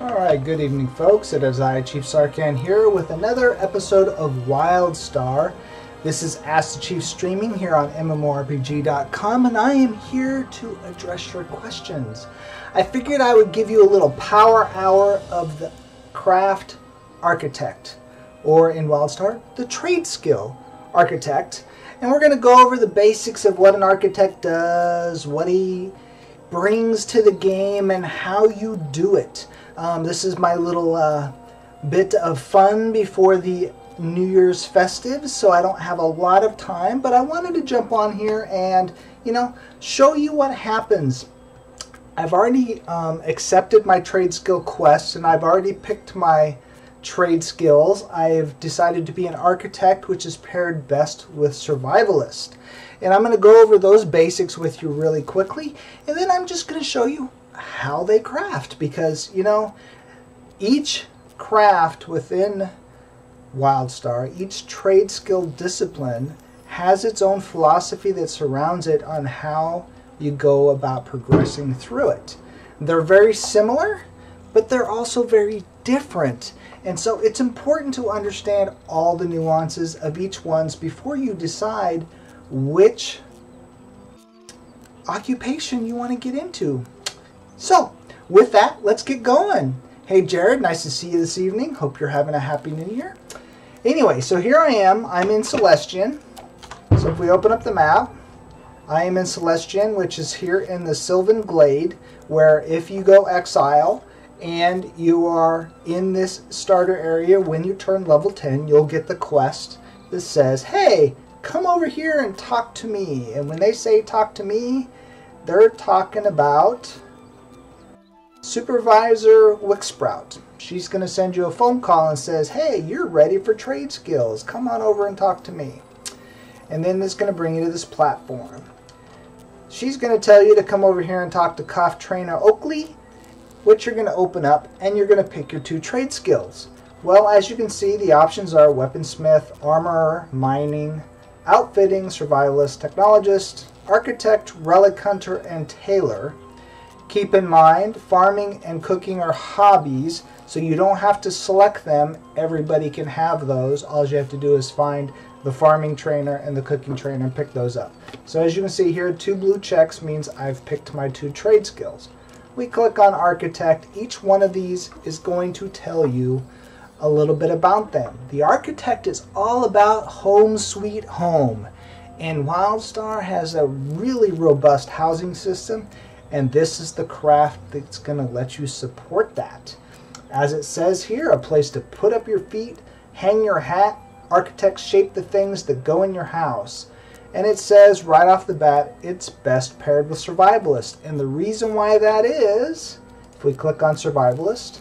Alright, good evening folks. It is I, Chief Sarcan, here with another episode of WildStar. This is Ask the Chief streaming here on MMORPG.com, and I am here to address your questions. I figured I would give you a little power hour of the craft architect, or in WildStar, the trade skill architect. And we're going to go over the basics of what an architect does, what he brings to the game, and how you do it. This is my little bit of fun before the New Year's festives, so I don't have a lot of time, but I wanted to jump on here and, show you what happens. I've already accepted my trade skill quest, and I've already picked my trade skills. I've decided to be an architect, which is paired best with survivalist. And I'm going to go over those basics with you really quickly, and then I'm just going to show you how they craft, because each craft within WildStar, each trade skill discipline has its own philosophy that surrounds it on how you go about progressing through it. They're very similar, but they're also very different, and so it's important to understand all the nuances of each one's before you decide which occupation you want to get into. So, with that, let's get going. Hey Jared, nice to see you this evening. Hope you're having a happy new year. Anyway, so here I am. I'm in Celestian. So if we open up the map, I am in Celestian, which is here in the Sylvan Glade, where if you go exile and you are in this starter area, when you turn level 10, you'll get the quest that says, hey, come over here and talk to me. And when they say talk to me, they're talking about Supervisor Wicksprout. She's going to send you a phone call and says, hey, you're ready for trade skills. Come on over and talk to me. And then it's going to bring you to this platform. She's going to tell you to come over here and talk to Cough Trainer Oakley, which you're going to open up, and you're going to pick your two trade skills. Well, as you can see, the options are Weaponsmith, Armorer, Mining, Outfitting, Survivalist, Technologist, Architect, Relic Hunter, and Tailor. Keep in mind, farming and cooking are hobbies, so you don't have to select them. Everybody can have those. All you have to do is find the farming trainer and the cooking trainer and pick those up. So as you can see here, 2 blue checks means I've picked my 2 trade skills. We click on Architect. Each one of these is going to tell you a little bit about them. The Architect is all about home sweet home, and WildStar has a really robust housing system, and this is the craft that's going to let you support that. As it says here, a place to put up your feet, hang your hat. Architects shape the things that go in your house. And it says right off the bat, it's best paired with Survivalist. And the reason why that is, if we click on Survivalist,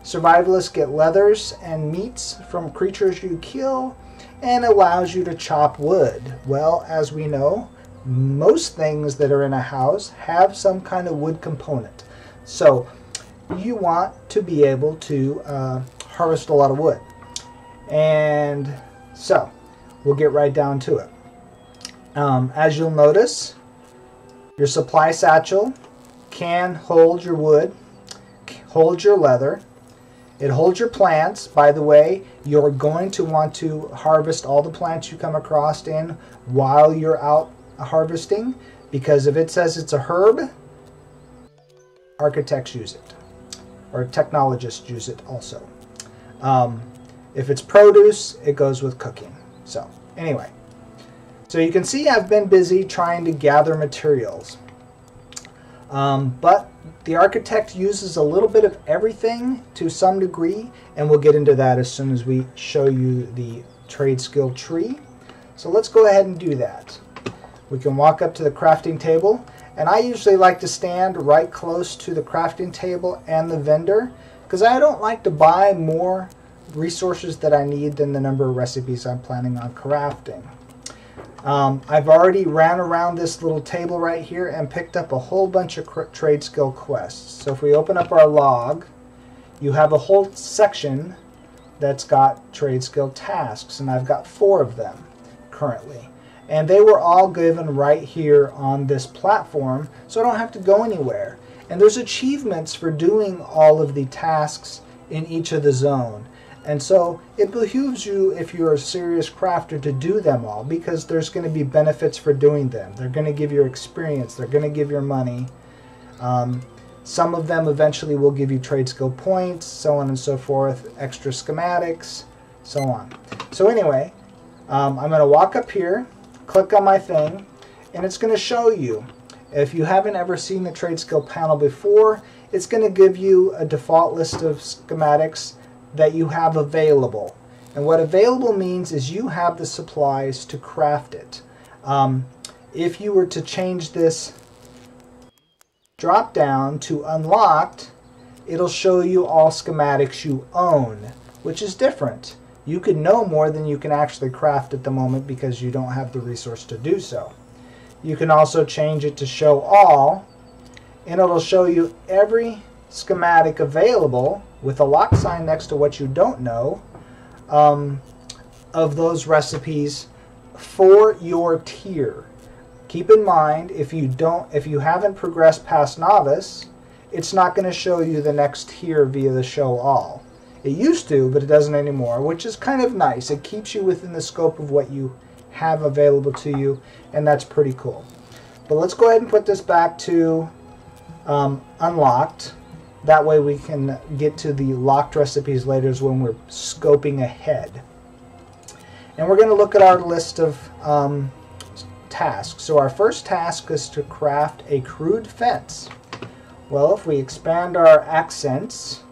Survivalists get leathers and meats from creatures you kill, and allows you to chop wood. Well, as we know, most things that are in a house have some kind of wood component. So you want to be able to harvest a lot of wood. And so we'll get right down to it. As you'll notice, your supply satchel can hold your wood, hold your leather. It holds your plants. By the way, you're going to want to harvest all the plants you come across in while you're out harvesting, because if it says it's a herb, architects use it, or technologists use it also. If it's produce, it goes with cooking. So anyway, so you can see I've been busy trying to gather materials, but the architect uses a little bit of everything to some degree, and we'll get into that as soon as we show you the trade skill tree. So let's go ahead and do that. We can walk up to the crafting table, and I usually like to stand right close to the crafting table and the vendor, because I don't like to buy more resources that I need than the number of recipes I'm planning on crafting. I've already ran around this little table right here and picked up a whole bunch of trade skill quests. So if we open up our log, you have a whole section that's got trade skill tasks, and I've got 4 of them currently. And they were all given right here on this platform, so I don't have to go anywhere. And there's achievements for doing all of the tasks in each of the zone. And so it behooves you, if you're a serious crafter, to do them all, because there's going to be benefits for doing them. They're going to give you experience. They're going to give you money. Some of them eventually will give you trade skill points, so on and so forth, extra schematics, so on. So anyway, I'm going to walk up here, click on my thing, and it's going to show you. If you haven't ever seen the trade skill panel before, it's going to give you a default list of schematics that you have available. And what available means is you have the supplies to craft it. If you were to change this drop down to unlocked, it'll show you all schematics you own, which is different. You can know more than you can actually craft at the moment because you don't have the resource to do so. You can also change it to show all, and it'll show you every schematic available with a lock sign next to what you don't know of those recipes for your tier. Keep in mind, if you haven't progressed past novice, it's not going to show you the next tier via the show all. It used to, but it doesn't anymore, which is kind of nice. It keeps you within the scope of what you have available to you, and that's pretty cool. But let's go ahead and put this back to unlocked. That way we can get to the locked recipes later when we're scoping ahead. And we're going to look at our list of tasks. So our first task is to craft a crude fence. Well, if we expand our accents,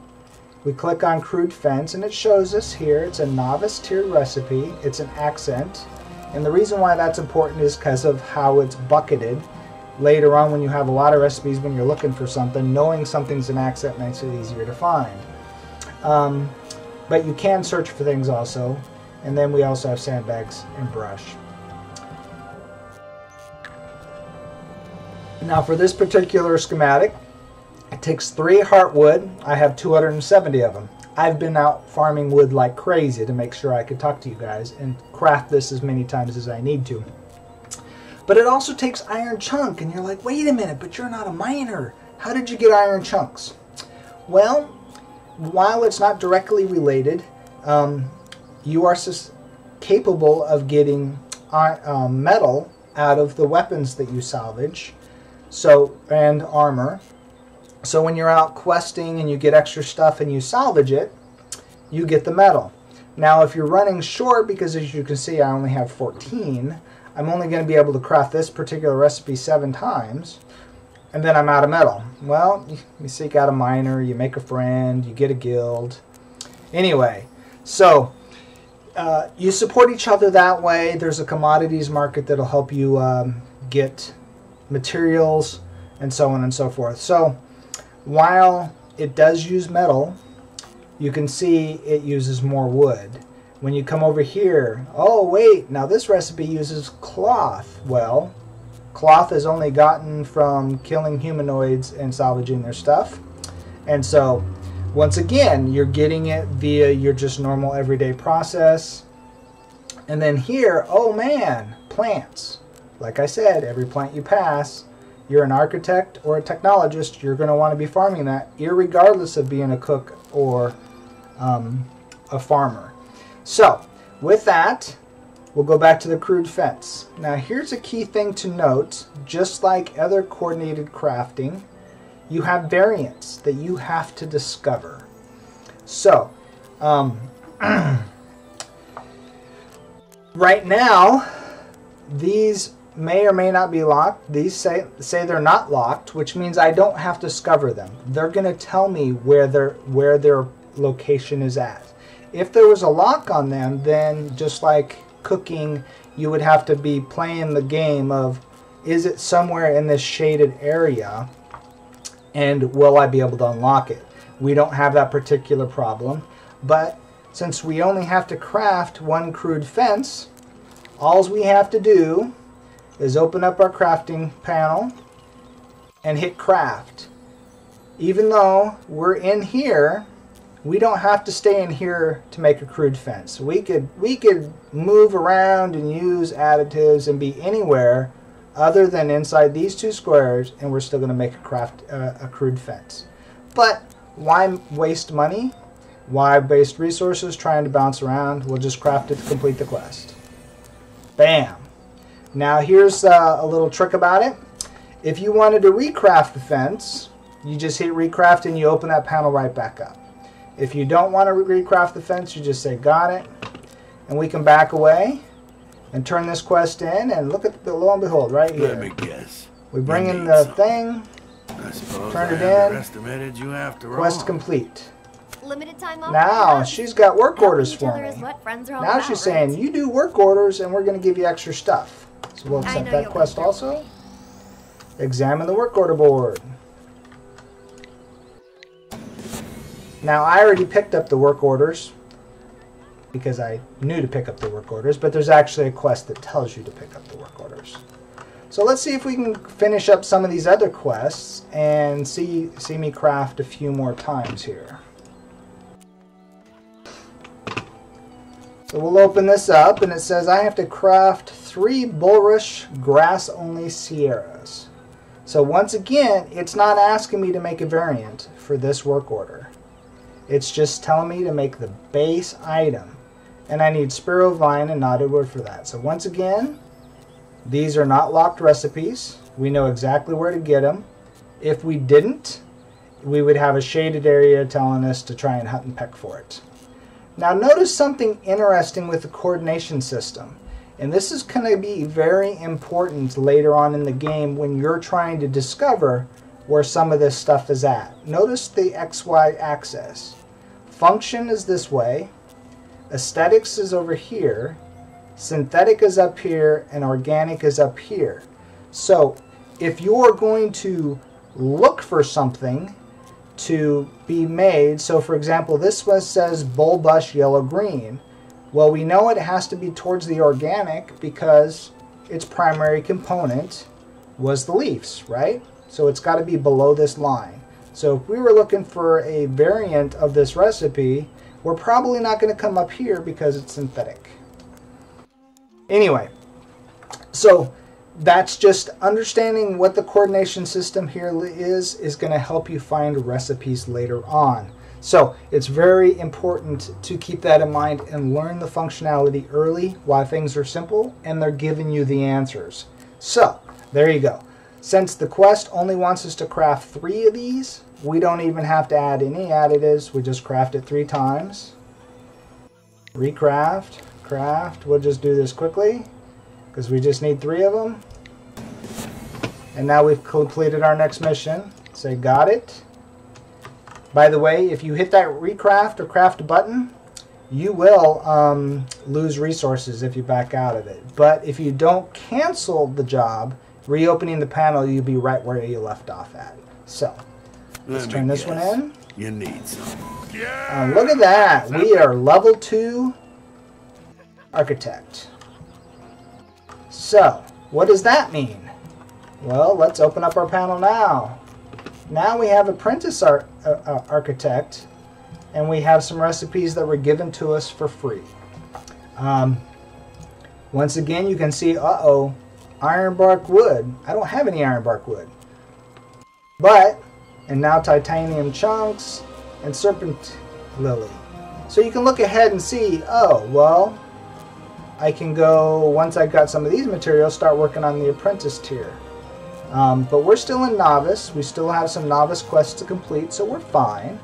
we click on crude fence, and it shows us here it's a novice tier recipe. It's an accent. And the reason why that's important is because of how it's bucketed. Later on, when you have a lot of recipes, when you're looking for something, knowing something's an accent makes it easier to find. But you can search for things also. And then we also have sandbags and brush. Now for this particular schematic, it takes 3 heartwood. I have 270 of them. I've been out farming wood like crazy to make sure I could talk to you guys and craft this as many times as I need to. But it also takes iron chunk, and you're like, wait a minute, but you're not a miner. How did you get iron chunks? Well, while it's not directly related, you are capable of getting metal out of the weapons that you salvage, and armor. So when you're out questing and you get extra stuff and you salvage it, you get the metal. Now if you're running short, because as you can see I only have 14, I'm only going to be able to craft this particular recipe 7 times, and then I'm out of metal. Well, you seek out a miner, you make a friend, you get a guild. Anyway, so you support each other that way. There's a commodities market that'll help you get materials and so on and so forth. So while it does use metal, you can see it uses more wood. When you come over here, oh wait, now this recipe uses cloth. Well, cloth is only gotten from killing humanoids and salvaging their stuff. And so, once again, you're getting it via your just normal everyday process. And then here, oh man, plants. Like I said, every plant you pass, you're an architect or a technologist, you're going to want to be farming that, irregardless of being a cook or a farmer. So, with that, we'll go back to the crude fence. Now here's a key thing to note. Just like other coordinated crafting, you have variants that you have to discover. So, right now, these may or may not be locked. These say they're not locked, which means I don't have to discover them. They're going to tell me where their location is at. If there was a lock on them, then just like cooking, you would have to be playing the game of, is it somewhere in this shaded area, and will I be able to unlock it? We don't have that particular problem, but since we only have to craft 1 crude fence, all we have to do is open up our crafting panel and hit craft. Even though we're in here, we don't have to stay in here to make a crude fence. We could move around and use additives and be anywhere other than inside these 2 squares, and we're still going to make a crude fence. But why waste money? Why waste resources trying to bounce around? We'll just craft it to complete the quest. Bam! Now here's a little trick about it. If you wanted to recraft the fence, you just hit recraft and you open that panel right back up. If you don't want to recraft the fence, you just say got it, and we can back away and turn this quest in, and look at the, lo and behold, right here. Let me guess. We bring in the thing, I suppose turn I it underestimated you after quest all. complete. Limited time off. Now she's got work orders for me. Now Now she's saying, you do work orders and we're going to give you extra stuff. So we'll accept that quest also. Examine the work order board. Now I already picked up the work orders because I knew to pick up the work orders, but there's actually a quest that tells you to pick up the work orders. So let's see if we can finish up some of these other quests and see me craft a few more times here. So we'll open this up, and it says I have to craft 3 bulrush grass-only sierras. So once again, it's not asking me to make a variant for this work order. It's just telling me to make the base item. And I need sparrow vine and knotted wood for that. So once again, these are not locked recipes. We know exactly where to get them. If we didn't, we would have a shaded area telling us to try and hunt and peck for it. Now notice something interesting with the coordination system, and this is going to be very important later on in the game when you're trying to discover where some of this stuff is at. Notice the XY axis. Function is this way, aesthetics is over here, synthetic is up here, and organic is up here. So if you're going to look for something to be made, so for example this one says bulbous yellow green, well we know it has to be towards the organic because its primary component was the leaves, right? So it's got to be below this line. So if we were looking for a variant of this recipe, we're probably not going to come up here because it's synthetic. Anyway, so that's just understanding what the coordination system here is going to help you find recipes later on. So it's very important to keep that in mind and learn the functionality early while things are simple and they're giving you the answers. So there you go. Since the quest only wants us to craft 3 of these, we don't even have to add any additives. We just craft it 3 times. Recraft, craft. We'll just do this quickly because we just need 3 of them. And now we've completed our next mission. Say got it. By the way, if you hit that recraft or craft button, you will lose resources if you back out of it. But if you don't cancel the job, reopening the panel, you'll be right where you left off at. So let's turn this one in. You need some. Look at that. We are level 2 architect. So what does that mean? Well, let's open up our panel now. Now we have apprentice architect, and we have some recipes that were given to us for free. Once again, you can see, ironbark wood. I don't have any ironbark wood. And now titanium chunks and serpent lily. So you can look ahead and see, oh, well, I can go, once I've got some of these materials, start working on the apprentice tier. But we're still in novice. We still have some novice quests to complete, so we're fine.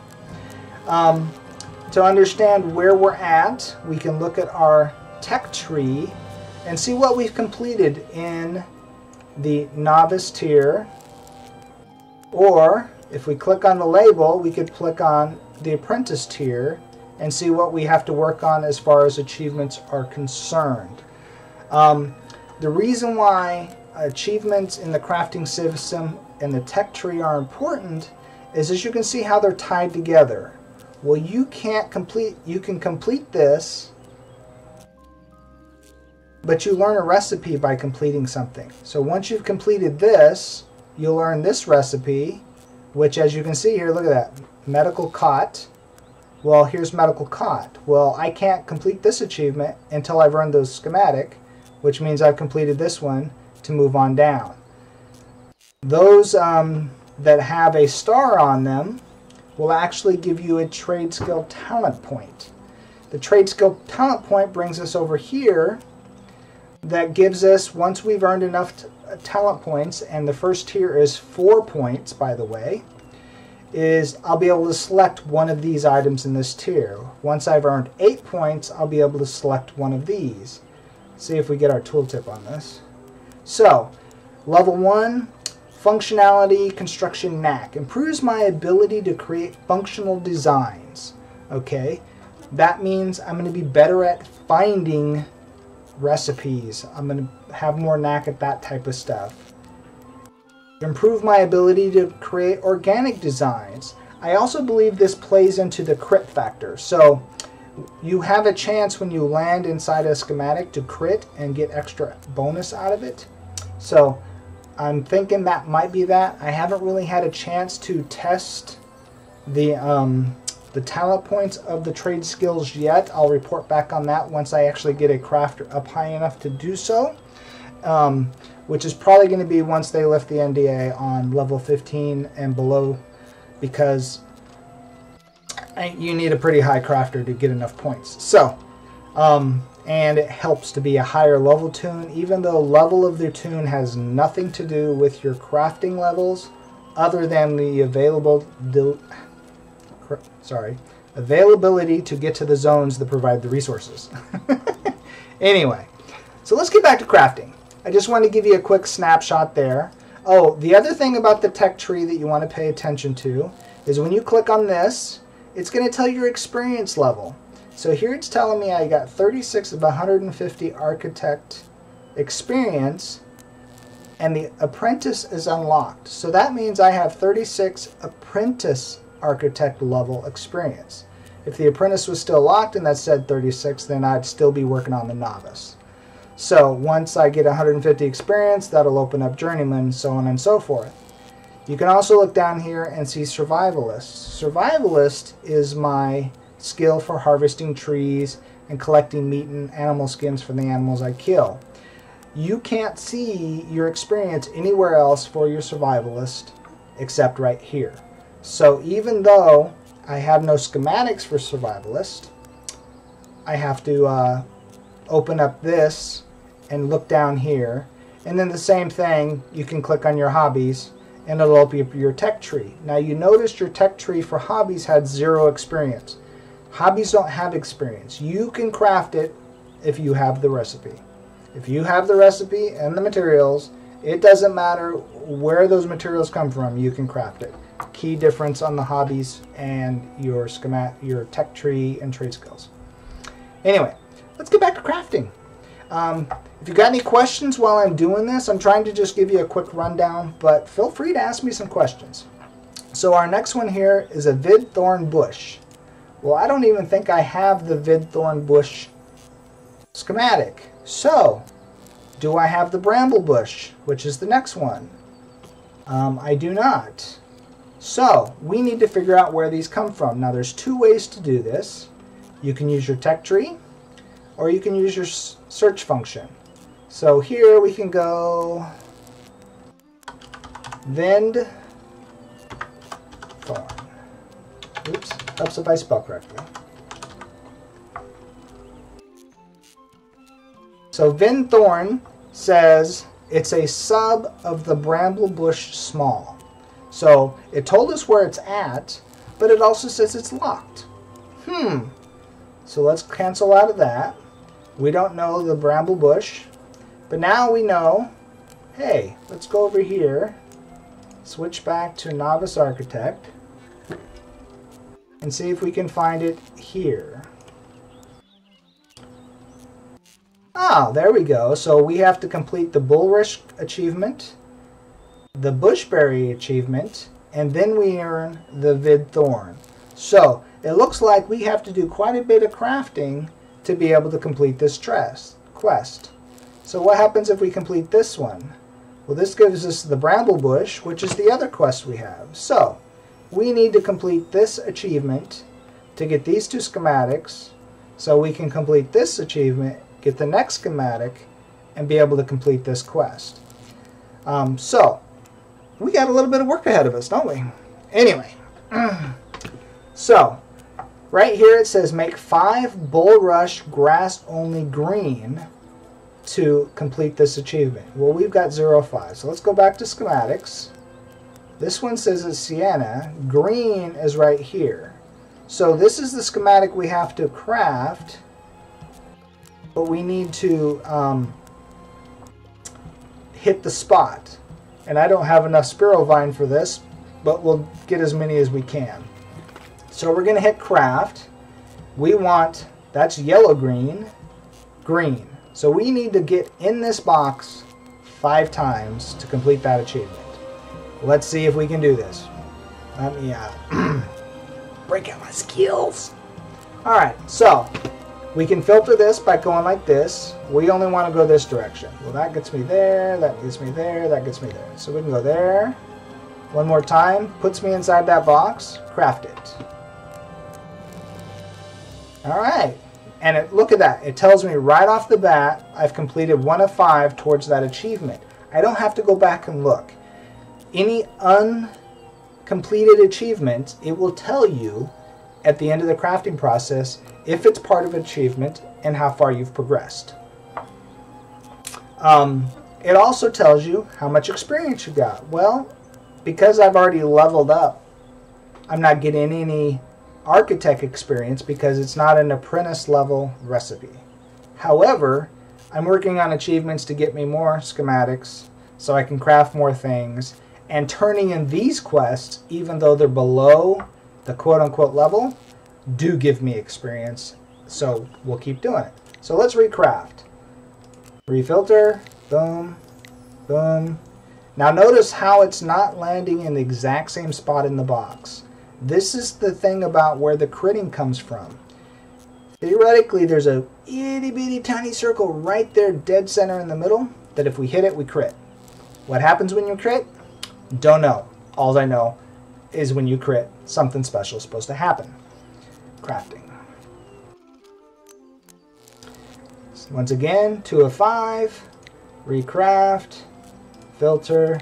To understand where we're at, we can look at our tech tree and see what we've completed in the novice tier. Or if we click on the label, we could click on the apprentice tier and see what we have to work on as far as achievements are concerned. The reason why achievements in the crafting system and the tech tree are important is, as you can see how they're tied together. Well, you can complete this, but you learn a recipe by completing something. So once you've completed this, you'll learn this recipe, which, as you can see here, look at that, medical cot. Well, here's medical cot. Well, I can't complete this achievement until I've earned those schematic, which means I've completed this one to move on down. Those that have a star on them will actually give you a trade skill talent point. The trade skill talent point brings us over here. That gives us, once we've earned enough talent points, and the first tier is 4 points, by the way, is I'll be able to select one of these items in this tier. Once I've earned 8 points, I'll be able to select one of these. See if we get our tooltip on this. So, level 1, functionality, construction knack. Improves my ability to create functional designs. Okay, that means I'm going to be better at finding recipes. I'm going to have more knack at that type of stuff. Improve my ability to create organic designs. I also believe this plays into the crit factor. So you have a chance when you land inside a schematic to crit and get extra bonus out of it. So I'm thinking that might be that. I haven't really had a chance to test the talent points of the trade skills yet. I'll report back on that once I actually get a crafter up high enough to do so, which is probably going to be once they lift the NDA on level 15 and below, because you need a pretty high crafter to get enough points. So, and it helps to be a higher level toon, even though level of the toon has nothing to do with your crafting levels other than the availability to get to the zones that provide the resources. Anyway, so let's get back to crafting. I just want to give you a quick snapshot there. Oh, the other thing about the tech tree that you want to pay attention to is when you click on this, it's going to tell your experience level. So here it's telling me I got 36 of 150 architect experience, and the apprentice is unlocked. So that means I have 36 apprentice architect level experience. If the apprentice was still locked and that said 36, then I'd still be working on the novice. So once I get 150 experience, that'll open up journeyman, so on and so forth. You can also look down here and see survivalist. Survivalist is my skill for harvesting trees and collecting meat and animal skins from the animals I kill. You can't see your experience anywhere else for your survivalist except right here. So even though I have no schematics for survivalist, I have to open up this and look down here. And then the same thing, you can click on your hobbies and it'll open up your tech tree. Now you noticed your tech tree for hobbies had 0 experience. Hobbies don't have experience. You can craft it if you have the recipe. If you have the recipe and the materials, it doesn't matter where those materials come from, you can craft it. Key difference on the hobbies and your tech tree and trade skills. Anyway, let's get back to crafting. If you got any questions while I'm doing this, I'm trying to just give you a quick rundown, but feel free to ask me some questions. So our next one here is a vidthorn bush. Well, I don't even think I have the vidthorn bush schematic. So, do I have the bramble bush, which is the next one? I do not. So, we need to figure out where these come from. Now, there's 2 ways to do this. You can use your tech tree, or you can use your search function. So here we can go Vind Thorn. Oops, helps if I spell correctly. So Vind Thorn says it's a sub of the bramble bush small. So it told us where it's at, but it also says it's locked. So let's cancel out of that. We don't know the bramble bush, but now we know, hey, let's go over here, switch back to novice architect, and see if we can find it here. Ah, there we go. So we have to complete the bulrush achievement, the bushberry achievement, and then we earn the vidthorn. So it looks like we have to do quite a bit of crafting to be able to complete this quest. So what happens if we complete this one? Well, this gives us the bramble bush, which is the other quest we have. So we need to complete this achievement to get these 2 schematics, so we can complete this achievement, get the next schematic, and be able to complete this quest. So we got a little bit of work ahead of us, don't we? Anyway, so right here it says make 5 bulrush grass only green to complete this achievement. Well, we've got 0, 5. So let's go back to schematics. This one says it's sienna. Green is right here. So this is the schematic we have to craft, but we need to hit the spot. And I don't have enough spiral vine for this, but we'll get as many as we can. So we're going to hit craft. We want, that's yellow green, green. So we need to get in this box 5 times to complete that achievement. Let's see if we can do this. Let me break out my skills. Alright, so we can filter this by going like this. We only want to go this direction. Well, that gets me there, that gets me there, that gets me there. So we can go there. One more time, puts me inside that box, craft it. Alright, and look at that. It tells me right off the bat I've completed 1 of 5 towards that achievement. I don't have to go back and look. Any uncompleted achievement, it will tell you at the end of the crafting process if it's part of an achievement and how far you've progressed. It also tells you how much experience you got. Well, because I've already leveled up, I'm not getting any architect experience because it's not an apprentice level recipe. However, I'm working on achievements to get me more schematics so I can craft more things, and turning in these quests, even though they're below the quote-unquote level, do give me experience, so we'll keep doing it. So let's recraft. Refilter, boom, boom. Now notice how it's not landing in the exact same spot in the box. This is the thing about where the critting comes from. Theoretically, there's a itty bitty tiny circle right there dead center in the middle that if we hit it, we crit. What happens when you crit? Don't know. All I know is when you crit, something special is supposed to happen. Crafting. Once again, 2 of 5. Recraft. Filter.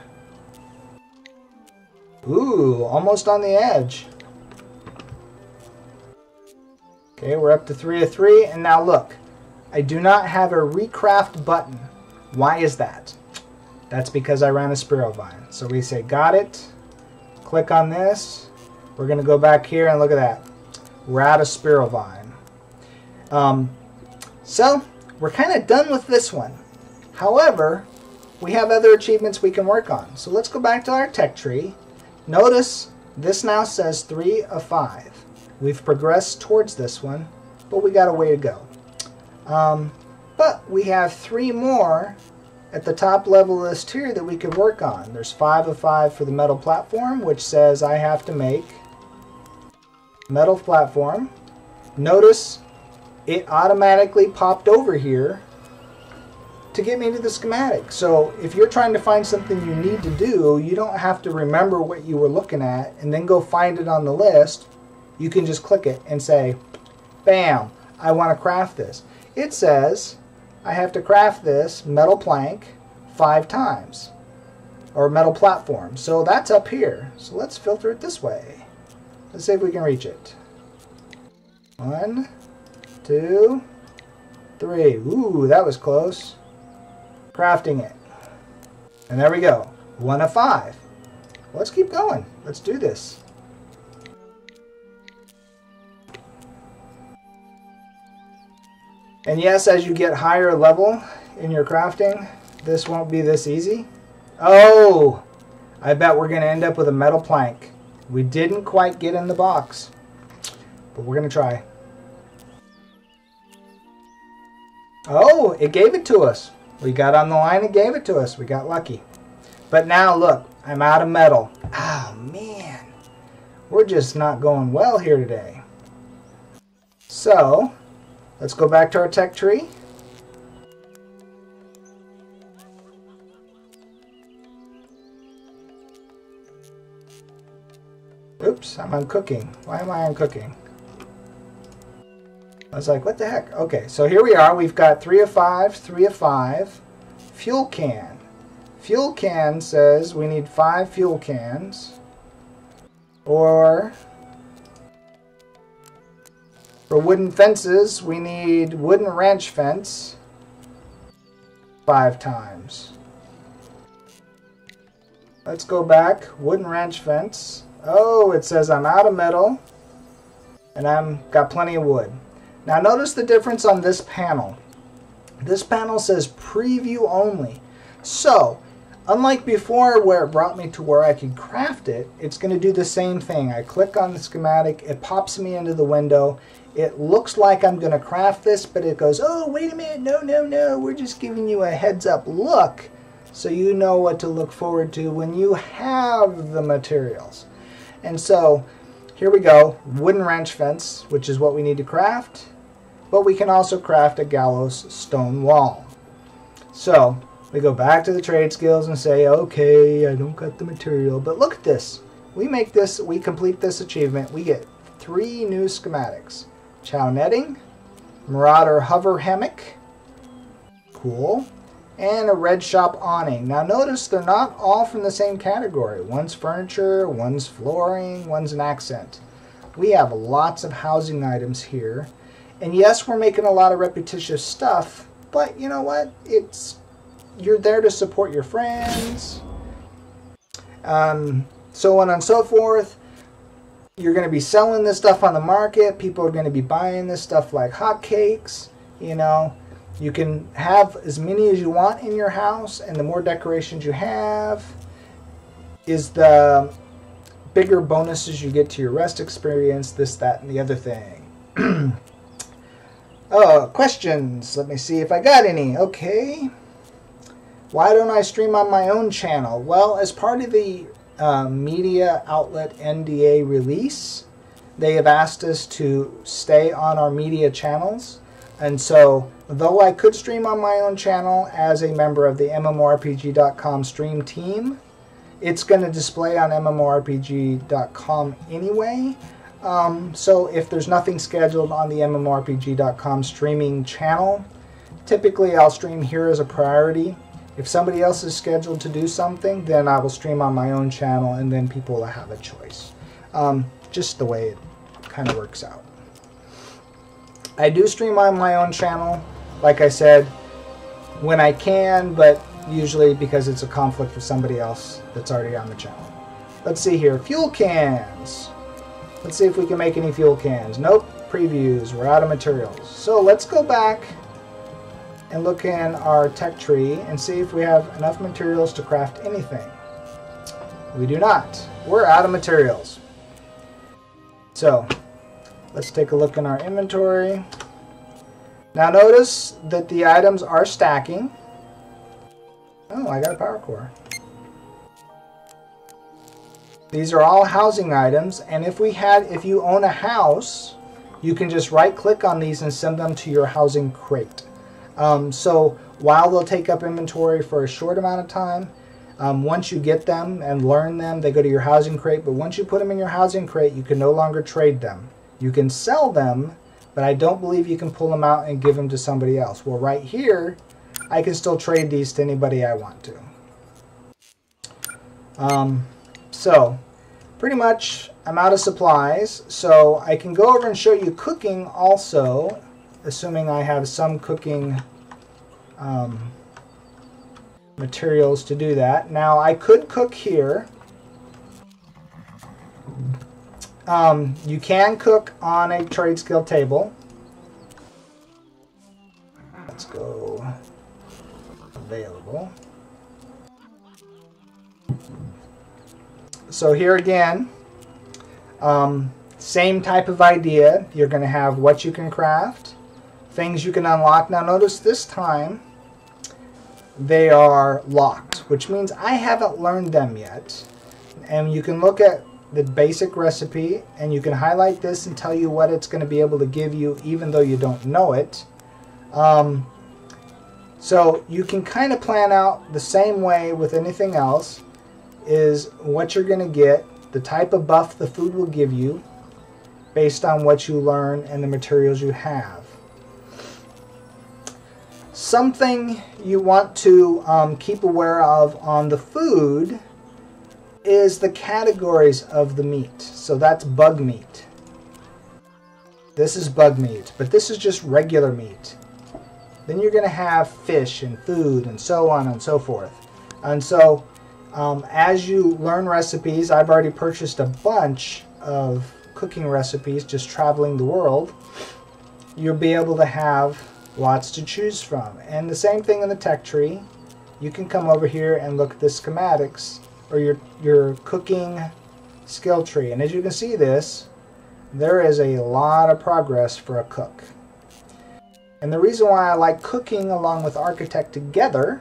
Ooh, almost on the edge. Okay, we're up to 3 of 3. And now look, I do not have a recraft button. Why is that? That's because I ran a spiral vine. So we say got it. Click on this. We're going to go back here and look at that. We're out of spiral vine. So we're kind of done with this one. However, we have other achievements we can work on. So let's go back to our tech tree. Notice this now says 3 of 5. We've progressed towards this one, but we got a way to go. But we have 3 more at the top level of this tier that we could work on. There's 5 of 5 for the metal platform, which says I have to make metal platform. Notice it automatically popped over here to get me to the schematic. So if you're trying to find something you need to do, you don't have to remember what you were looking at and then go find it on the list. You can just click it and say, bam, I want to craft this. It says I have to craft this metal plank 5 times, or metal platform. So that's up here. So let's filter it this way. Let's see if we can reach it. 1, 2, 3. Ooh, that was close. Crafting it. And there we go. 1 of 5. Let's keep going. Let's do this. And yes, as you get higher level in your crafting, this won't be this easy. Oh, I bet we're going to end up with a metal plank. We didn't quite get in the box, but we're going to try. Oh, it gave it to us. We got on the line and gave it to us. We got lucky. But now look, I'm out of metal. Oh man, we're just not going well here today. So let's go back to our tech tree. Oops, I'm on cooking. Why am I on cooking? I was like, what the heck? Okay, so here we are. We've got 3 of 5, 3 of 5. Fuel can. fuel can says we need 5 fuel cans. Or for wooden fences, we need wooden ranch fence 5 times. Let's go back. Wooden ranch fence. Oh, it says I'm out of metal and I've got plenty of wood. Now notice the difference on this panel. This panel says preview only. So, unlike before where it brought me to where I could craft it, it's going to do the same thing. I click on the schematic, it pops me into the window. It looks like I'm going to craft this, but it goes, oh, wait a minute, no, we're just giving you a heads up look so you know what to look forward to when you have the materials. And so, here we go, wooden ranch fence, which is what we need to craft, but we can also craft a gallows stone wall. So, we go back to the trade skills and say, okay, I don't got the material, but look at this. We make this, we complete this achievement, we get 3 new schematics. Chow netting, marauder hover hammock, cool, and a red shop awning. Now notice they're not all from the same category. One's furniture, one's flooring, one's an accent. We have lots of housing items here. And yes, we're making a lot of repetitious stuff, but you know what? You're there to support your friends, so on and so forth. You're going to be selling this stuff on the market. People are going to be buying this stuff like hotcakes. You know, you can have as many as you want in your house, and the more decorations you have is the bigger bonuses you get to your rest experience, this, that, and the other thing. Oh, questions. Let me see if I got any. Okay. Why don't I stream on my own channel? Well, as part of the media outlet NDA release, they have asked us to stay on our media channels. And so, though I could stream on my own channel as a member of the MMORPG.com stream team, it's going to display on MMORPG.com anyway. So if there's nothing scheduled on the MMORPG.com streaming channel, typically I'll stream here as a priority. If somebody else is scheduled to do something, then I will stream on my own channel, and then people will have a choice. Just the way it kind of works out. I do stream on my own channel, like I said, when I can, but usually because it's a conflict with somebody else that's already on the channel. Let's see here. Fuel cans. Let's see if we can make any fuel cans. Nope. Previews. We're out of materials. So let's go back and look in our tech tree and see if we have enough materials to craft anything. We do not. We're out of materials. So let's take a look in our inventory. Now notice that the items are stacking. Oh, I got a power core. These are all housing items, and if you own a house, you can just right click on these and send them to your housing crate. So while they'll take up inventory for a short amount of time, once you get them and learn them, they go to your housing crate. But once you put them in your housing crate, you can no longer trade them. You can sell them, but I don't believe you can pull them out and give them to somebody else. Well, right here, I can still trade these to anybody I want to. So pretty much I'm out of supplies. So I can go over and show you cooking also, assuming I have some cooking materials to do that. Now I could cook here. You can cook on a trade skill table. Let's go available. So here again, same type of idea. You're going to have what you can craft, things you can unlock. Now notice this time they are locked, which means I haven't learned them yet. And you can look at the basic recipe and you can highlight this and tell you what it's going to be able to give you even though you don't know it. So you can kind of plan out the same way with anything else, is what you're going to get, the type of buff the food will give you based on what you learn and the materials you have. Something you want to keep aware of on the food is the categories of the meat. So that's bug meat. This is bug meat, but this is just regular meat. Then you're going to have fish and food and so on and so forth. And so as you learn recipes, I've already purchased a bunch of cooking recipes just traveling the world. You'll be able to have lots to choose from. And the same thing in the tech tree. You can come over here and look at the schematics or your cooking skill tree. And as you can see this, there is a lot of progress for a cook. And the reason why I like cooking along with architect together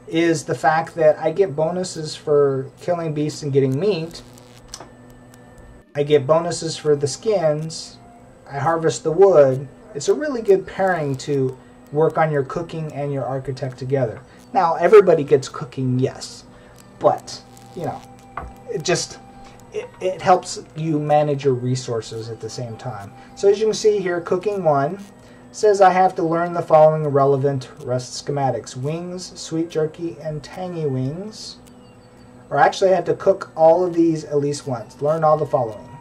is the fact that I get bonuses for killing beasts and getting meat. I get bonuses for the skins. I harvest the wood. It's a really good pairing to work on your cooking and your architect together. Now, everybody gets cooking, yes, but, you know, it helps you manage your resources at the same time. So as you can see here, cooking 1 says I have to learn the following relevant rest schematics: wings, sweet jerky, and tangy wings. Or actually I have to cook all of these at least once. Learn all the following.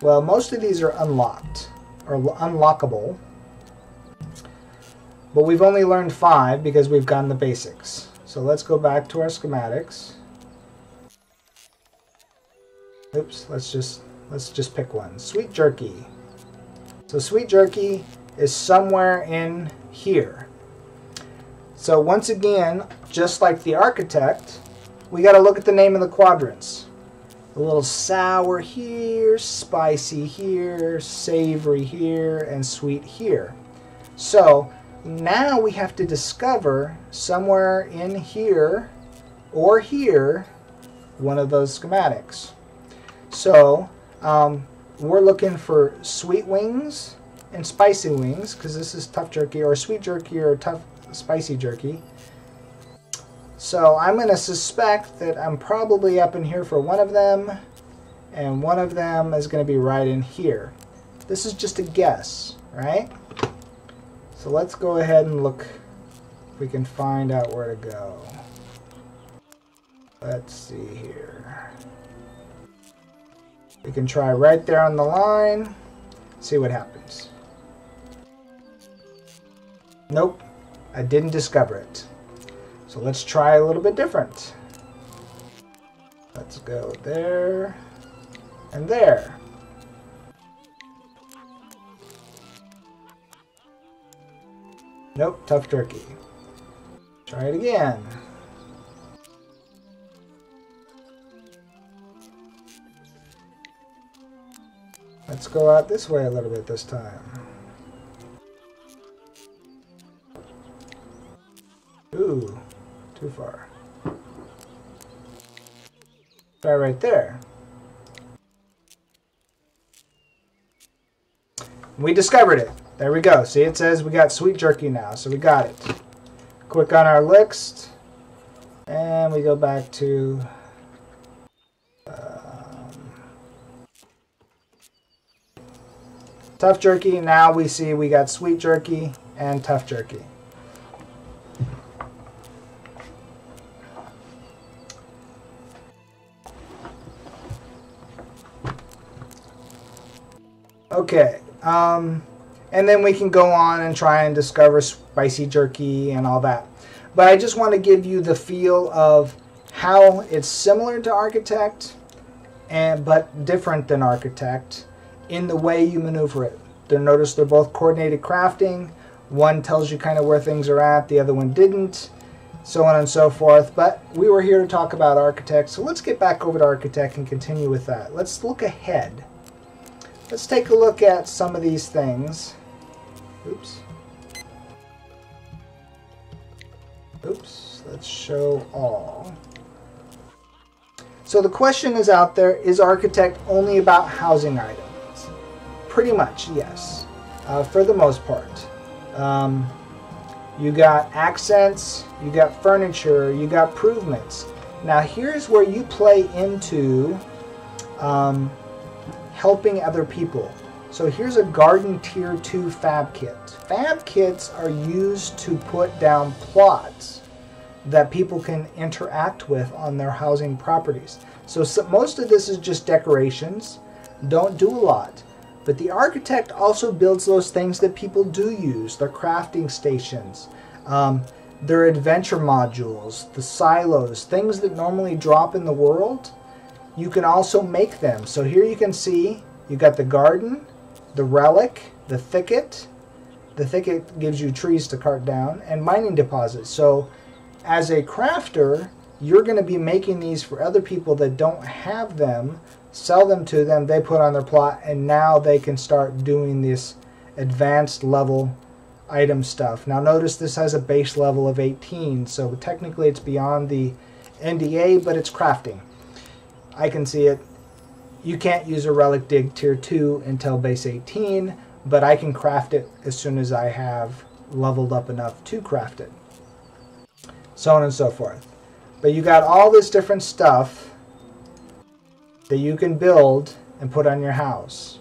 Well, most of these are unlocked or unlockable, but we've only learned 5 because we've gotten the basics. So let's go back to our schematics. Oops, let's just pick one. Sweet jerky. So sweet jerky is somewhere in here. So once again, just like the architect, we got to look at the name of the quadrants. A little sour here, spicy here, savory here, and sweet here. So now we have to discover somewhere in here or here one of those schematics. So we're looking for sweet wings and spicy wings, because this is tough jerky, or sweet jerky, or tough spicy jerky. So I'm going to suspect that I'm probably up in here for one of them, and one of them is going to be right in here. This is just a guess, right? So let's go ahead and look if we can find out where to go. Let's see here. We can try right there on the line, see what happens. Nope, I didn't discover it. So let's try a little bit different. Let's go there and there. Nope, tough jerky. Try it again. Let's go out this way a little bit this time. Ooh, too far. Try right there. We discovered it. There we go. See, it says we got sweet jerky now, so we got it. Click on our list, and we go back to tough jerky. Now we see we got sweet jerky and tough jerky. Okay, and then we can go on and try and discover spicy jerky and all that. But I just want to give you the feel of how it's similar to Architect, but different than Architect in the way you maneuver it. Notice they're both coordinated crafting. One tells you kind of where things are at, the other one didn't, so on and so forth. But we were here to talk about Architect, so let's get back over to Architect and continue with that. Let's look ahead. Let's take a look at some of these things. Oops. Oops. Let's show all. So the question is out there, is Architect only about housing items? Pretty much, yes. For the most part. You got accents, you got furniture, you got improvements. Now here's where you play into helping other people. So here's a garden tier 2 fab kit. Fab kits are used to put down plots that people can interact with on their housing properties. So most of this is just decorations. Don't do a lot. But the architect also builds those things that people do use. Their crafting stations, their adventure modules, the silos, things that normally drop in the world. You can also make them. So here you can see you got the garden, the relic, the thicket. The thicket gives you trees to cart down, and mining deposits. So as a crafter, you're going to be making these for other people that don't have them, sell them to them, they put on their plot, and now they can start doing this advanced level item stuff. Now notice this has a base level of 18, so technically it's beyond the NDA, but it's crafting. I can see it. You can't use a relic dig tier 2 until base 18, but I can craft it as soon as I have leveled up enough to craft it. So on and so forth. But you got all this different stuff that you can build and put on your house.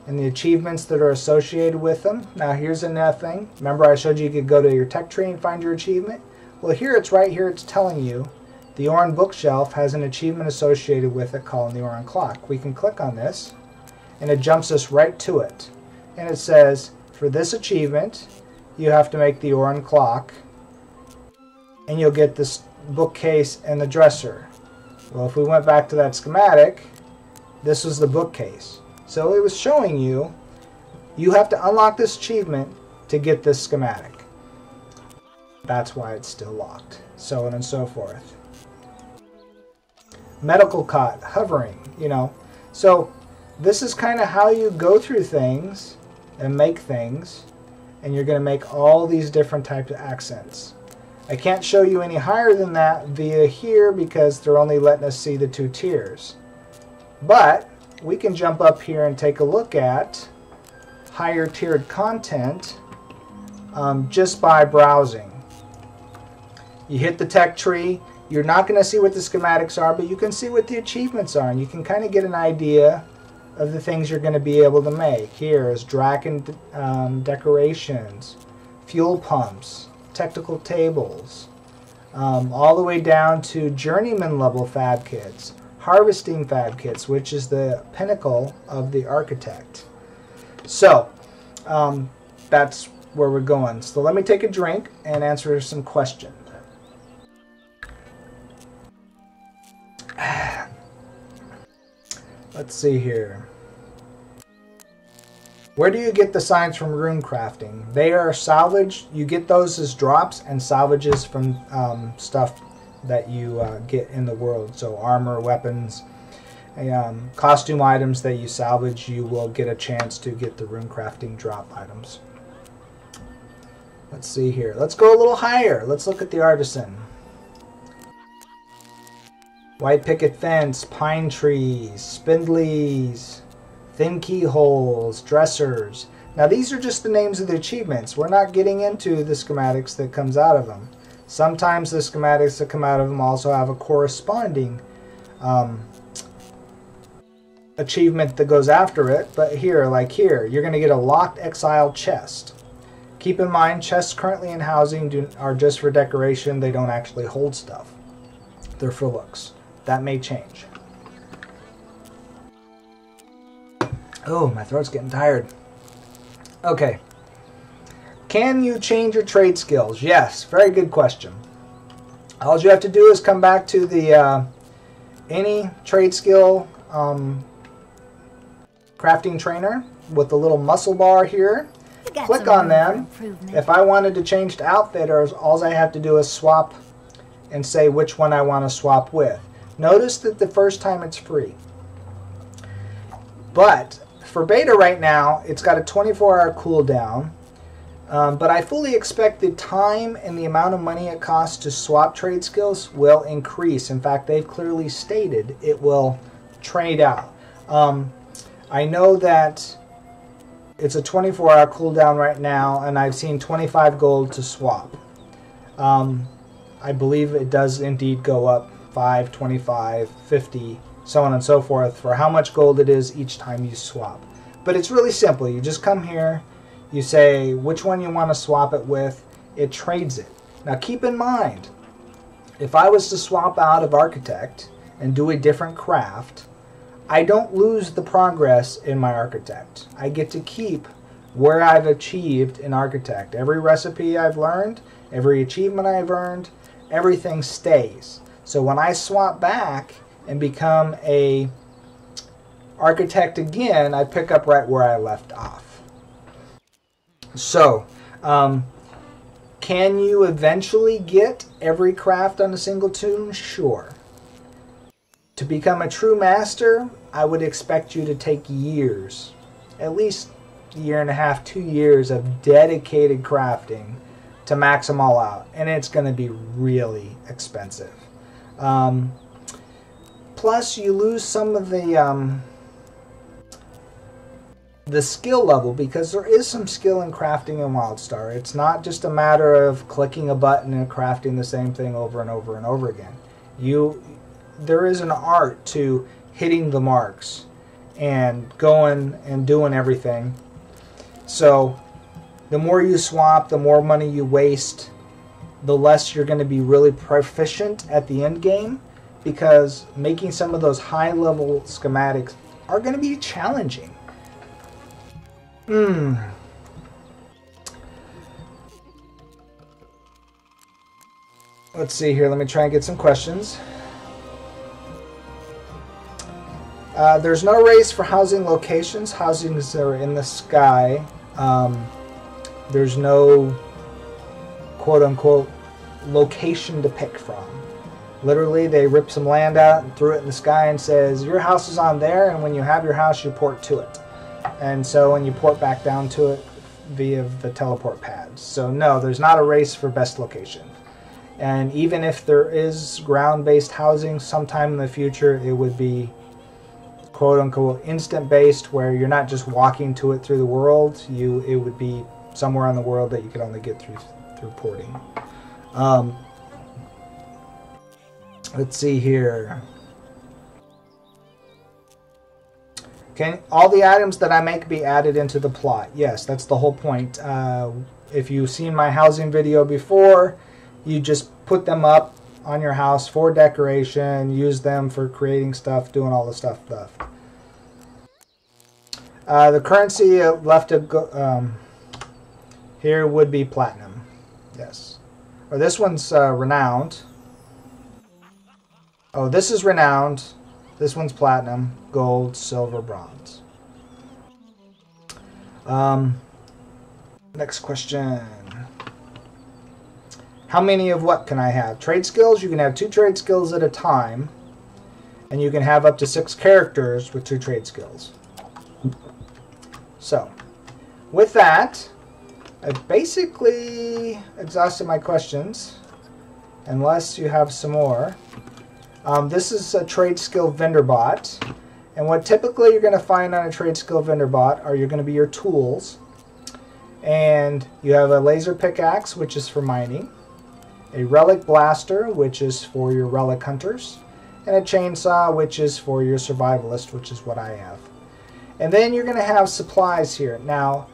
And the achievements that are associated with them. Now here's another thing. Remember I showed you could go to your tech tree and find your achievement? Well, here it's right here. It's telling you the Oran bookshelf has an achievement associated with it called the Oran clock. We can click on this and it jumps us right to it. And it says, for this achievement, you have to make the Oran clock and you'll get this bookcase and the dresser. Well, if we went back to that schematic, this was the bookcase. So it was showing you, you have to unlock this achievement to get this schematic. That's why it's still locked. So on and so forth. Medical cot, hovering, you know. So this is kind of how you go through things and make things. And you're going to make all these different types of accents. I can't show you any higher than that via here because they're only letting us see the 2 tiers. But we can jump up here and take a look at higher tiered content just by browsing. You hit the tech tree. You're not going to see what the schematics are, but you can see what the achievements are, and you can kind of get an idea of the things you're going to be able to make. Here is Draken decorations, fuel pumps, technical tables, all the way down to journeyman level fab kits, harvesting fab kits, which is the pinnacle of the architect. So that's where we're going. So let me take a drink and answer some questions. Let's see here. Where do you get the signs from rune crafting? They are salvaged. You get those as drops and salvages from stuff that you get in the world. So armor, weapons, costume items that you salvage, you will get a chance to get the rune crafting drop items. Let's see here. Let's go a little higher. Let's look at the artisan. White picket fence, pine trees, spindlies, thin keyholes, dressers. Now these are just the names of the achievements. We're not getting into the schematics that comes out of them. Sometimes the schematics that come out of them also have a corresponding achievement that goes after it. But here, like here, you're going to get a locked exile chest. Keep in mind, chests currently in housing are just for decoration. They don't actually hold stuff. They're for looks. That may change. Oh, my throat's getting tired. Okay. Can you change your trade skills? Yes, very good question. All you have to do is come back to the any trade skill crafting trainer with the little muscle bar here. Click on them. If I wanted to change to outfitters, all I have to do is swap and say which one I want to swap with. Notice that the first time it's free. But for beta right now, it's got a 24-hour cooldown. But I fully expect the time and the amount of money it costs to swap trade skills will increase. In fact, they've clearly stated it will trade out. I know that it's a 24-hour cooldown right now, and I've seen 25 gold to swap. I believe it does indeed go up 5, 25, 50, so on and so forth for how much gold it is each time you swap. But it's really simple. You just come here, you say which one you want to swap it with, it trades it. Now keep in mind, if I was to swap out of Architect and do a different craft, I don't lose the progress in my Architect. I get to keep where I've achieved in Architect. Every recipe I've learned, every achievement I've earned, everything stays. So when I swap back and become a Architect again, I pick up right where I left off. So, can you eventually get every craft on a single tune? Sure. To become a true master, I would expect you to take years, at least a year and a half, 2 years of dedicated crafting to max them all out. And it's going to be really expensive. Plus, you lose some of the skill level, because there is some skill in crafting in WildStar. It's not just a matter of clicking a button and crafting the same thing over and over and over again. There is an art to hitting the marks and going and doing everything. So the more you swap, the more money you waste, the less you're going to be really proficient at the end game, because making some of those high level schematics are going to be challenging. Let's see here. Let me try and get some questions. There's no race for housing locations. Housings are in the sky. There's no quote-unquote location to pick from. Literally, they rip some land out and threw it in the sky and says, your house is on there, and when you have your house, you port to it. And so when you port back down to it via the teleport pads. So no, there's not a race for best location. And even if there is ground-based housing sometime in the future, it would be quote-unquote instant-based, where you're not just walking to it through the world. It would be somewhere in the world that you could only get through porting. Let's see here. Can all the items that I make be added into the plot? Yes, that's the whole point. If you've seen my housing video before, you just put them up on your house for decoration, use them for creating stuff, doing all the stuff. The currency left to go here would be platinum. Yes. Or this one's renowned. Oh, this is renowned. This one's platinum, gold, silver, bronze. Next question. How many of what can I have? Trade skills? You can have 2 trade skills at a time. And you can have up to 6 characters with 2 trade skills. So, with that, I've basically exhausted my questions. Unless you have some more. This is a trade skill vendor bot, and what typically you're going to find on a trade skill vendor bot are going to be your tools. And you have a laser pickaxe, which is for mining, a relic blaster, which is for your relic hunters, and a chainsaw, which is for your survivalist, which is what I have. And then you're going to have supplies here. Now,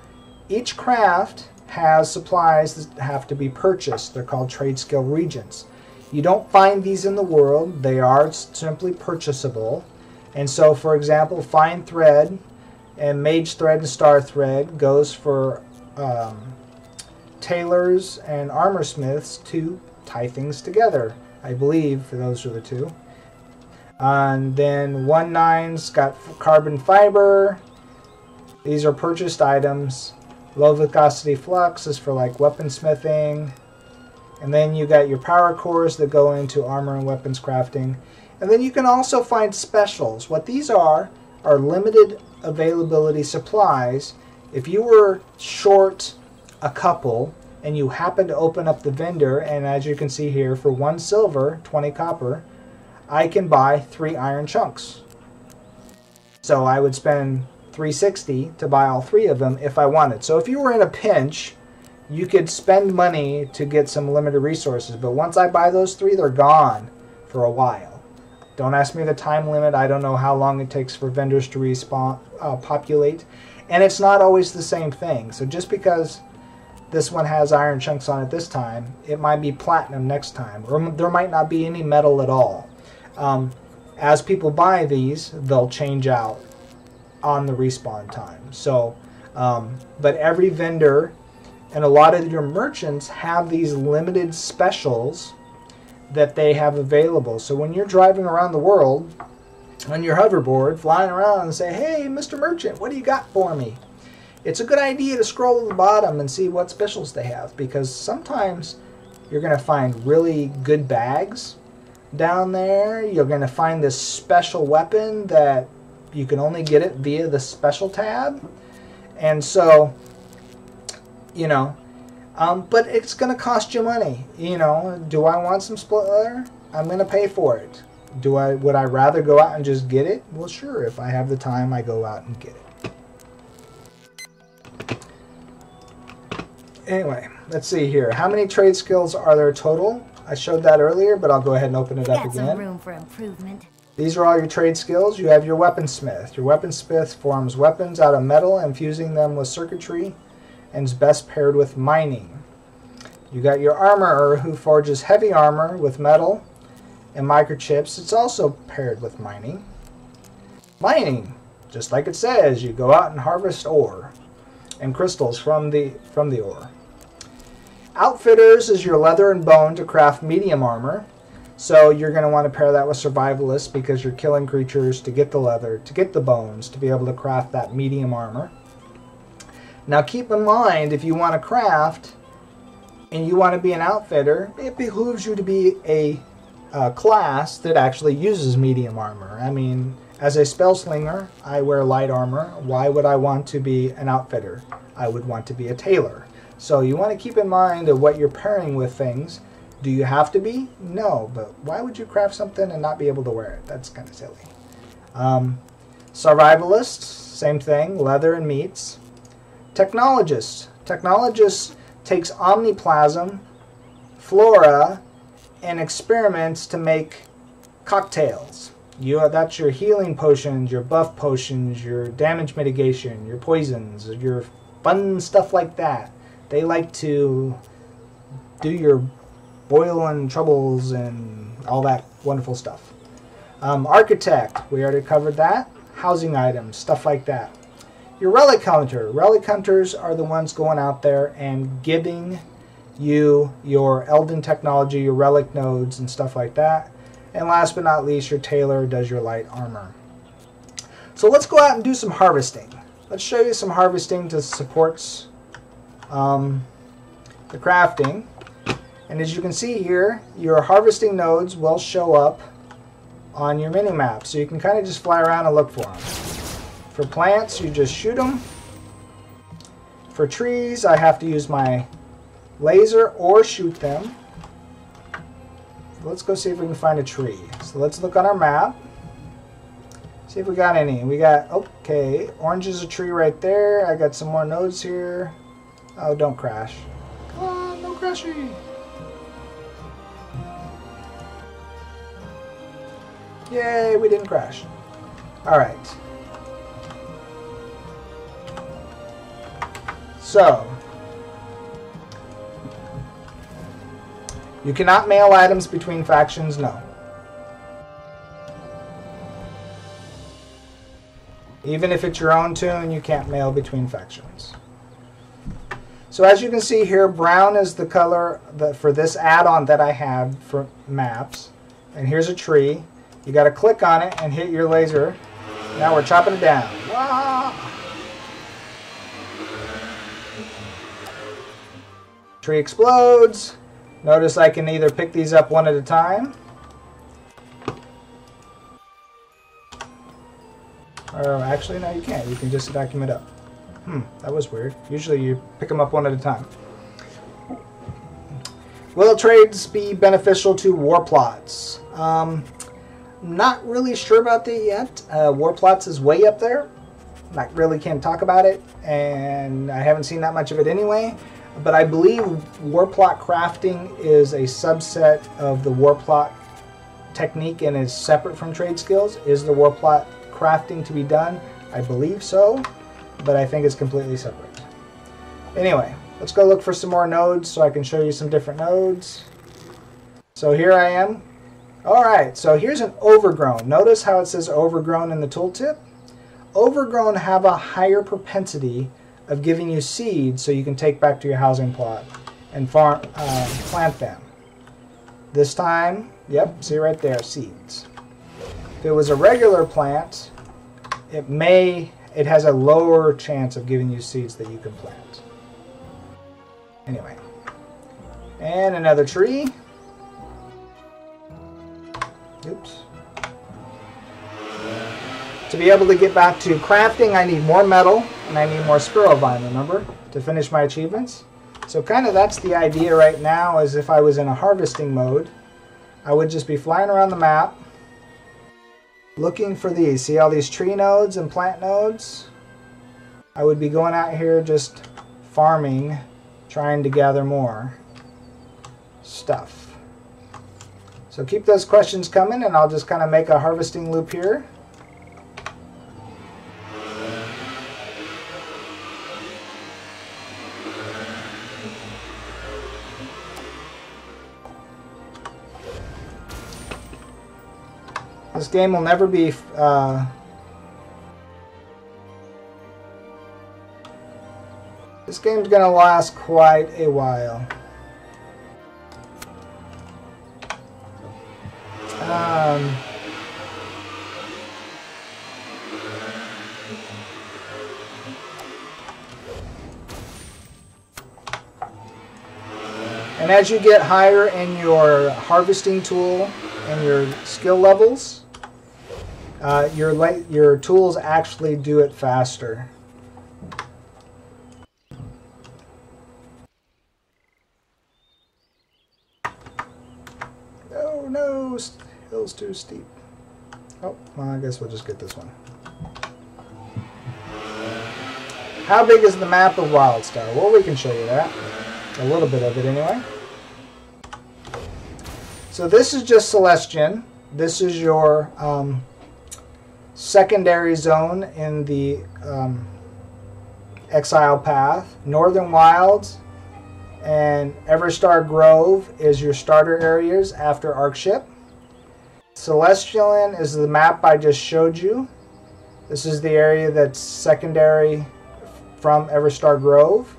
each craft has supplies that have to be purchased. They're called trade skill regions. You don't find these in the world. They are simply purchasable. And so, for example, fine thread and mage thread and star thread goes for tailors and armor smiths to tie things together. I believe those are the 2. And then 1-9's got carbon fiber. These are purchased items. Low viscosity flux is for like weaponsmithing. And then you got your power cores that go into armor and weapons crafting. And then you can also find specials. What these are limited availability supplies. If you were short a couple and you happen to open up the vendor, and as you can see here, for 1 silver, 20 copper, I can buy 3 iron chunks. So I would spend $360 to buy all 3 of them if I wanted. So if you were in a pinch, you could spend money to get some limited resources, but once I buy those 3, they're gone for a while. Don't ask me the time limit. I don't know how long it takes for vendors to respawn, populate. And it's not always the same thing. So just because this one has iron chunks on it this time, it might be platinum next time. Or there might not be any metal at all. As people buy these, they'll change out on the respawn time. So, but every vendor and a lot of your merchants have these limited specials that they have available. So when you're driving around the world on your hoverboard, flying around and say, hey, Mr. Merchant, what do you got for me? It's a good idea to scroll to the bottom and see what specials they have, because sometimes you're going to find really good bags down there. You're going to find this special weapon that you can only get it via the special tab. And so, you know, but it's going to cost you money. You know, do I want some split leather? I'm going to pay for it. Would I rather go out and just get it? Well, sure. If I have the time, I go out and get it. Anyway, let's see here. How many trade skills are there total? I showed that earlier, but I'll go ahead and open it up again. Got some room for improvement. These are all your trade skills. You have your weaponsmith. Your weaponsmith forms weapons out of metal and fusing them with circuitry, and is best paired with mining. You got your armorer, who forges heavy armor with metal and microchips. It's also paired with mining. Mining, just like it says, you go out and harvest ore and crystals from the ore. Outfitters is your leather and bone to craft medium armor. So you're going to want to pair that with survivalists, because you're killing creatures to get the leather, to get the bones, to be able to craft that medium armor. Now keep in mind, if you want to craft and you want to be an outfitter, it behooves you to be a class that actually uses medium armor. I mean, as a spell slinger, I wear light armor. Why would I want to be an outfitter? I would want to be a tailor. So you want to keep in mind of what you're pairing with things. Do you have to be? No, but why would you craft something and not be able to wear it? That's kind of silly. Survivalists, same thing, leather and meats. Technologist. Technologist takes omniplasm, flora, and experiments to make cocktails. That's your healing potions, your buff potions, your damage mitigation, your poisons, your fun stuff like that. They like to do your boiling troubles and all that wonderful stuff. Architect, we already covered that. Housing items, stuff like that. Your relic hunter. Relic hunters are the ones going out there and giving you your Elden technology, your relic nodes and stuff like that. And last but not least, your tailor does your light armor. So let's go out and do some harvesting. Let's show you some harvesting to support the crafting. And as you can see here, your harvesting nodes will show up on your mini-map. So you can kind of just fly around and look for them. For plants, you just shoot them. For trees, I have to use my laser or shoot them. Let's go see if we can find a tree. So let's look on our map. See if we got any. We got, okay, orange is a tree right there. I got some more nodes here. Oh, don't crash. Come on, no crashing. Yay, we didn't crash. Alright. So, you cannot mail items between factions, no. Even if it's your own tune, you can't mail between factions. So as you can see here, brown is the color for this add-on that I have for maps. And here's a tree. You got to click on it and hit your laser. Now we're chopping it down. Wah! Tree explodes. Notice I can either pick these up one at a time, or actually no, you can't. You can just vacuum it up. That was weird. Usually you pick them up one at a time. Will trades be beneficial to war plots? Not really sure about that yet. War plots is way up there. Not really can't talk about it, and I haven't seen that much of it anyway. But I believe war plot crafting is a subset of the war plot technique and is separate from trade skills. Is the war plot crafting to be done? I believe so, but I think it's completely separate. Anyway, let's go look for some more nodes so I can show you some different nodes. So here I am. Alright, so here's an overgrown. Notice how it says overgrown in the tooltip? Overgrown have a higher propensity of giving you seeds so you can take back to your housing plot and plant them. This time, yep, see right there, seeds. If it was a regular plant, it has a lower chance of giving you seeds that you can plant. Anyway, and another tree. Oops. To be able to get back to crafting, I need more metal and I need more squirrel vine, remember, to finish my achievements. So kind of that's the idea right now, is if I was in a harvesting mode, I would just be flying around the map looking for these. See all these tree nodes and plant nodes? I would be going out here just farming, trying to gather more stuff. So keep those questions coming, and I'll just kind of make a harvesting loop here. This game will never be this game's gonna last quite a while. And as you get higher in your harvesting tool and your skill levels, your tools actually do it faster. Oh no, hill's too steep. Oh, well, I guess we'll just get this one. How big is the map of WildStar? Well, we can show you that. A little bit of it anyway. So this is just Celestian. This is your secondary zone in the Exile Path. Northern Wilds and Everstar Grove is your starter areas after Arkship. Celestian is the map I just showed you. This is the area that's secondary from Everstar Grove.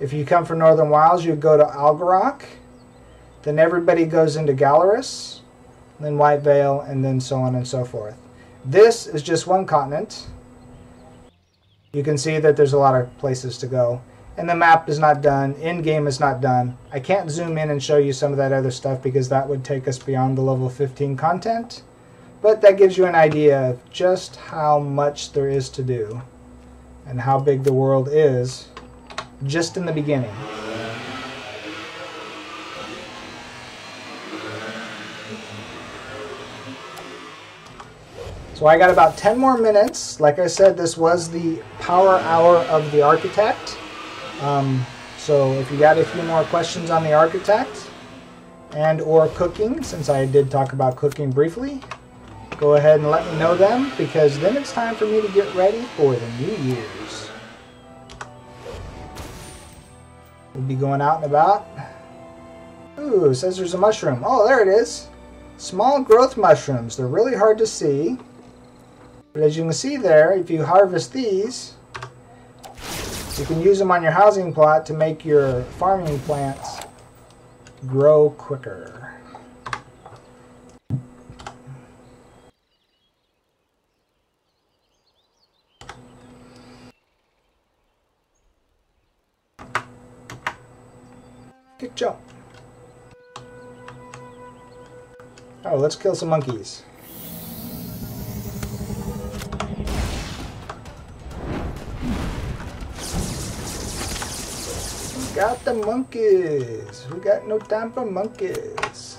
If you come from Northern Wilds, you go to Algarok. Then everybody goes into Gallerus, then White Vale, and then so on and so forth. This is just one continent. You can see that there's a lot of places to go. And the map is not done. In-game is not done. I can't zoom in and show you some of that other stuff because that would take us beyond the level 15 content. But that gives you an idea of just how much there is to do and how big the world is just in the beginning. So I got about 10 more minutes. Like I said, this was the power hour of the architect. So if you got a few more questions on the architect and or cooking, since I did talk about cooking briefly, go ahead and let me know them, because then it's time for me to get ready for the New Year's. We'll be going out and about. Ooh, it says there's a mushroom. Oh, there it is. Small growth mushrooms. They're really hard to see. But as you can see there, if you harvest these, you can use them on your housing plot to make your farming plants grow quicker. Kick jump. Oh, let's kill some monkeys. We got the monkeys. We got no time for monkeys.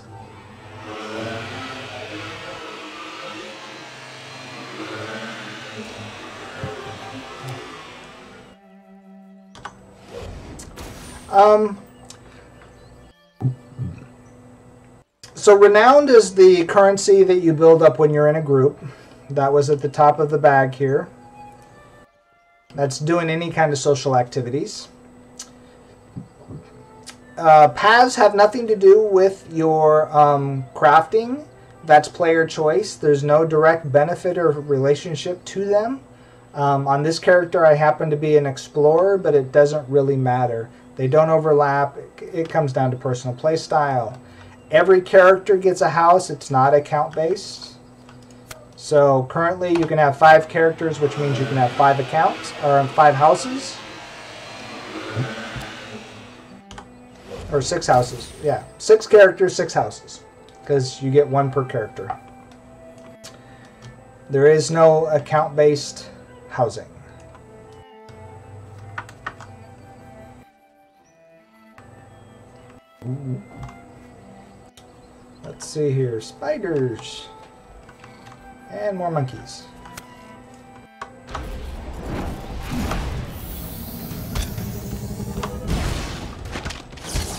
So renowned is the currency that you build up when you're in a group. That was at the top of the bag here. That's doing any kind of social activities. Paths have nothing to do with your crafting. That's player choice. There's no direct benefit or relationship to them. On this character, I happen to be an explorer, but it doesn't really matter. They don't overlap. It comes down to personal play style. Every character gets a house. It's not account-based. So currently, you can have 5 characters, which means you can have 5 accounts or 5 houses. Or 6 houses. Yeah, 6 characters, 6 houses. Because you get 1 per character. There is no account-based housing. Ooh. Let's see here. Spiders. And more monkeys.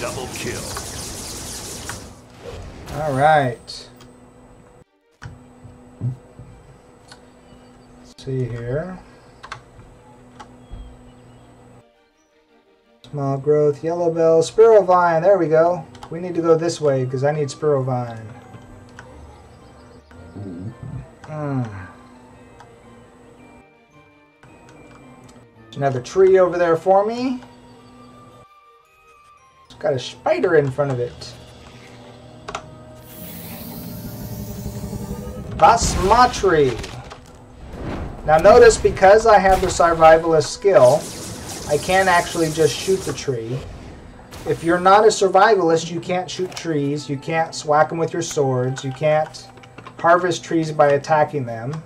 Double kill. All right. Let's see here. Small growth, yellow bell, sparrow vine. There we go. We need to go this way because I need sparrow vine. There's another tree over there for me. It's got a spider in front of it. Basmatri. Now notice, because I have the survivalist skill, I can actually just shoot the tree. If you're not a survivalist, you can't shoot trees, you can't whack them with your swords, you can't harvest trees by attacking them,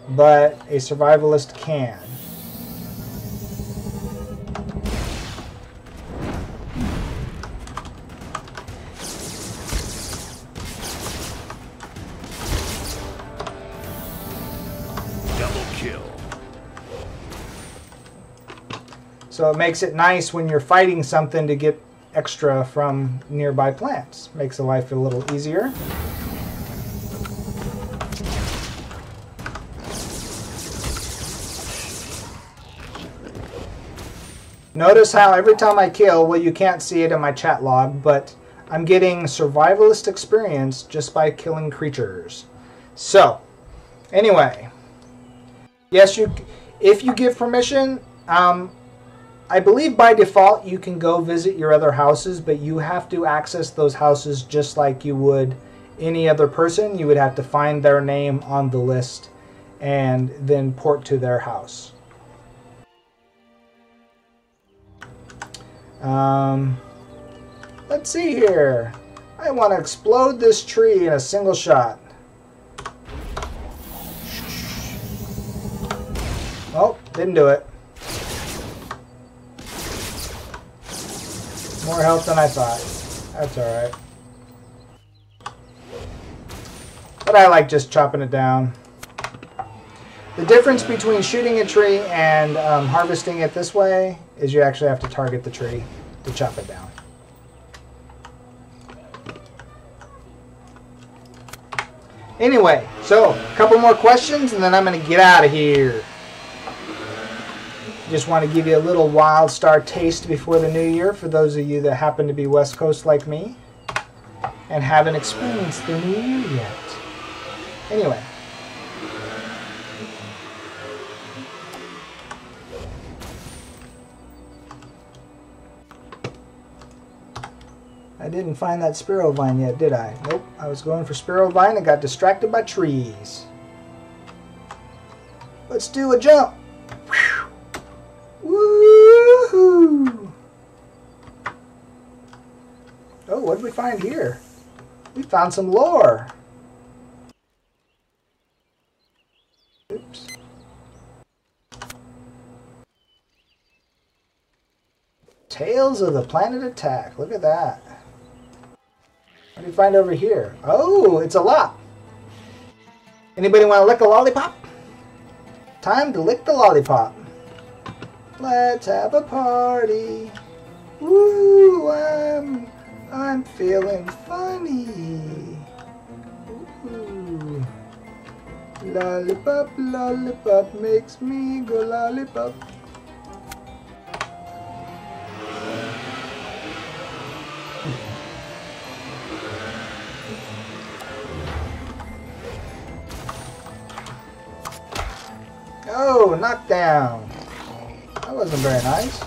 but a survivalist can. So it makes it nice when you're fighting something to get extra from nearby plants. Makes the life a little easier. Notice how every time I kill, well, you can't see it in my chat log, but I'm getting survivalist experience just by killing creatures. So, anyway, yes, if you give permission, I believe by default you can go visit your other houses, but you have to access those houses just like you would any other person. You would have to find their name on the list and then port to their house. Let's see here. I want to explode this tree in a single shot. Oh, didn't do it. More health than I thought. That's alright. But I like just chopping it down. The difference between shooting a tree and harvesting it this way is you actually have to target the tree to chop it down. Anyway, so a couple more questions and then I'm going to get out of here. Just want to give you a little WildStar taste before the new year for those of you that happen to be West Coast like me and haven't experienced the new year yet. Anyway. I didn't find that sparrow vine yet, did I? Nope. I was going for sparrow vine and got distracted by trees. Let's do a jump. Woohoo! Oh, what did we find here? We found some lore. Oops. Tales of the Planet Attack. Look at that. What do you find over here? Oh, it's a lot. Anybody want to lick a lollipop? Time to lick the lollipop. Let's have a party. Woo, I'm I'm feeling funny. Ooh. Lollipop, lollipop makes me go lollipop. Oh, knockdown. That wasn't very nice.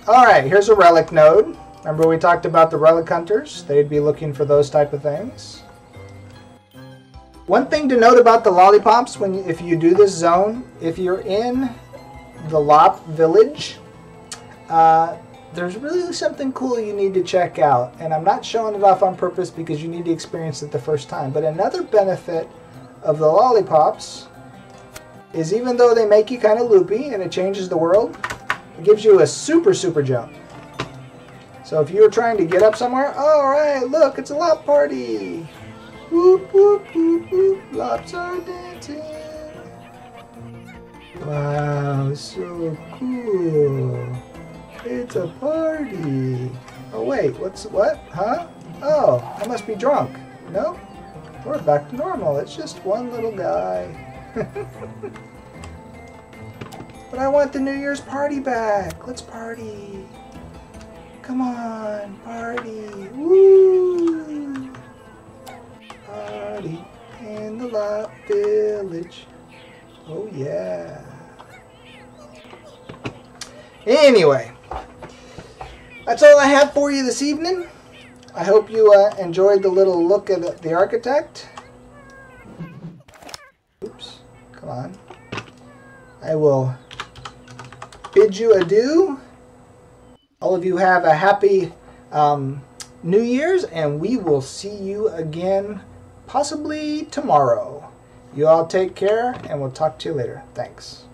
Alright, here's a relic node. Remember we talked about the relic hunters? They'd be looking for those type of things. One thing to note about the lollipops, if you do this zone, if you're in the Lop village, there's really something cool you need to check out. And I'm not showing it off on purpose because you need to experience it the first time. But another benefit of the lollipops is even though they make you kind of loopy and it changes the world, it gives you a super jump. So if you were trying to get up somewhere, alright, look, it's a Lop party. Whoop, whoop, whoop, whoop, Lops are dancing. Wow, so cool. It's a party. Oh wait, what? Huh? Oh, I must be drunk. No? We're back to normal. It's just one little guy. But I want the New Year's party back. Let's party. Come on, party. Woo! Party in the Lop village. Oh yeah. Anyway, that's all I have for you this evening. I hope you enjoyed the little look at the architect. Oops, come on. I will bid you adieu. All of you have a happy New Year's, and we will see you again possibly tomorrow. You all take care, and we'll talk to you later. Thanks.